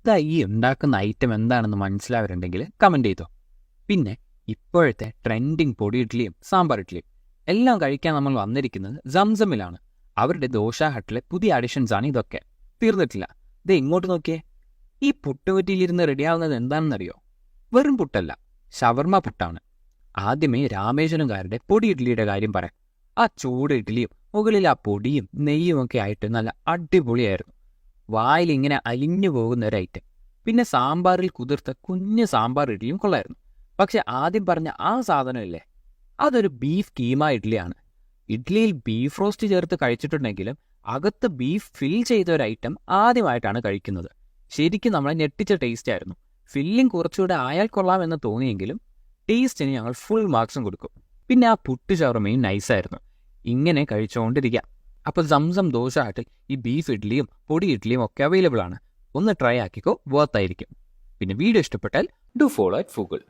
ഇതാ ഈ ഉണ്ടാക്കുന്ന ഐറ്റം എന്താണെന്ന് മനസ്സിലാവരുണ്ടെങ്കിൽ കമൻറ്റ് ചെയ്തോ. പിന്നെ ഇപ്പോഴത്തെ ട്രെൻഡിങ് പൊടി ഇഡ്ഡലിയും സാമ്പാർ ഇഡ്ഡലിയും എല്ലാം കഴിക്കാൻ നമ്മൾ വന്നിരിക്കുന്നത് സംസമിലാണ്. അവരുടെ ദോശ ഹട്ടിലെ പുതിയ അഡിഷൻസ് ആണ് ഇതൊക്കെ. തീർന്നിട്ടില്ല, ഇത് ഇങ്ങോട്ട് നോക്കിയേ. ഈ പുട്ടുകുറ്റിയിലിരുന്ന് റെഡിയാവുന്നത് എന്താണെന്നറിയോ? വെറും പുട്ടല്ല, ഷവർമ പുട്ടാണ്. ആദ്യമേ രാമേശ്വരംകാരുടെ പൊടി ഇഡ്ഡലിയുടെ കാര്യം പറയാം. ആ ചൂട് ഇഡ്ഡലിയും മുകളിൽ ആ പൊടിയും നെയ്യും ഒക്കെ ആയിട്ട് നല്ല അടിപൊളിയായിരുന്നു. വായിൽ ഇങ്ങനെ അലിഞ്ഞു പോകുന്ന ഒരു ഐറ്റം. പിന്നെ സാമ്പാറിൽ കുതിർത്ത കുഞ്ഞ് സാമ്പാർ ഇഡ്ഡലിയും കൊള്ളായിരുന്നു. പക്ഷെ ആദ്യം പറഞ്ഞ ആ സാധനമില്ലേ, അതൊരു ബീഫ് കീമ ഇഡ്ഡലിയാണ്. ഇഡ്ഡലിയിൽ ബീഫ് റോസ്റ്റ് ചേർത്ത് കഴിച്ചിട്ടുണ്ടെങ്കിലും അകത്ത് ബീഫ് ഫിൽ ചെയ്ത ഒരു ഐറ്റം ആദ്യമായിട്ടാണ് കഴിക്കുന്നത്. ശരിക്കും നമ്മളെ ഞെട്ടിച്ച ടേസ്റ്റ് ആയിരുന്നു. ഫില്ലിംഗ് കുറച്ചുകൂടെ ആയാൽ കൊള്ളാമെന്ന് തോന്നിയെങ്കിലും ടേസ്റ്റിന് ഞങ്ങൾ ഫുൾ മാർക്സും കൊടുക്കും. പിന്നെ ആ പുട്ട് ഷവർമയും നൈസായിരുന്നു. ഇങ്ങനെ കഴിച്ചുകൊണ്ടിരിക്കാം. അപ്പോൾ സംസം ദോശ ഹട്ടിൽ ഈ ബീഫ് ഇഡ്ഡലിയും പൊടി ഇഡ്ഡലിയും ഒക്കെ അവൈലബിൾ ആണ്. ഒന്ന് ട്രൈ ആക്കിക്കോ, വർത്തായിരിക്കും. പിന്നെ വീഡിയോ ഇഷ്ടപ്പെട്ടാൽ ഡു ഫോളോ അറ്റ് ഫൂഗിൾ.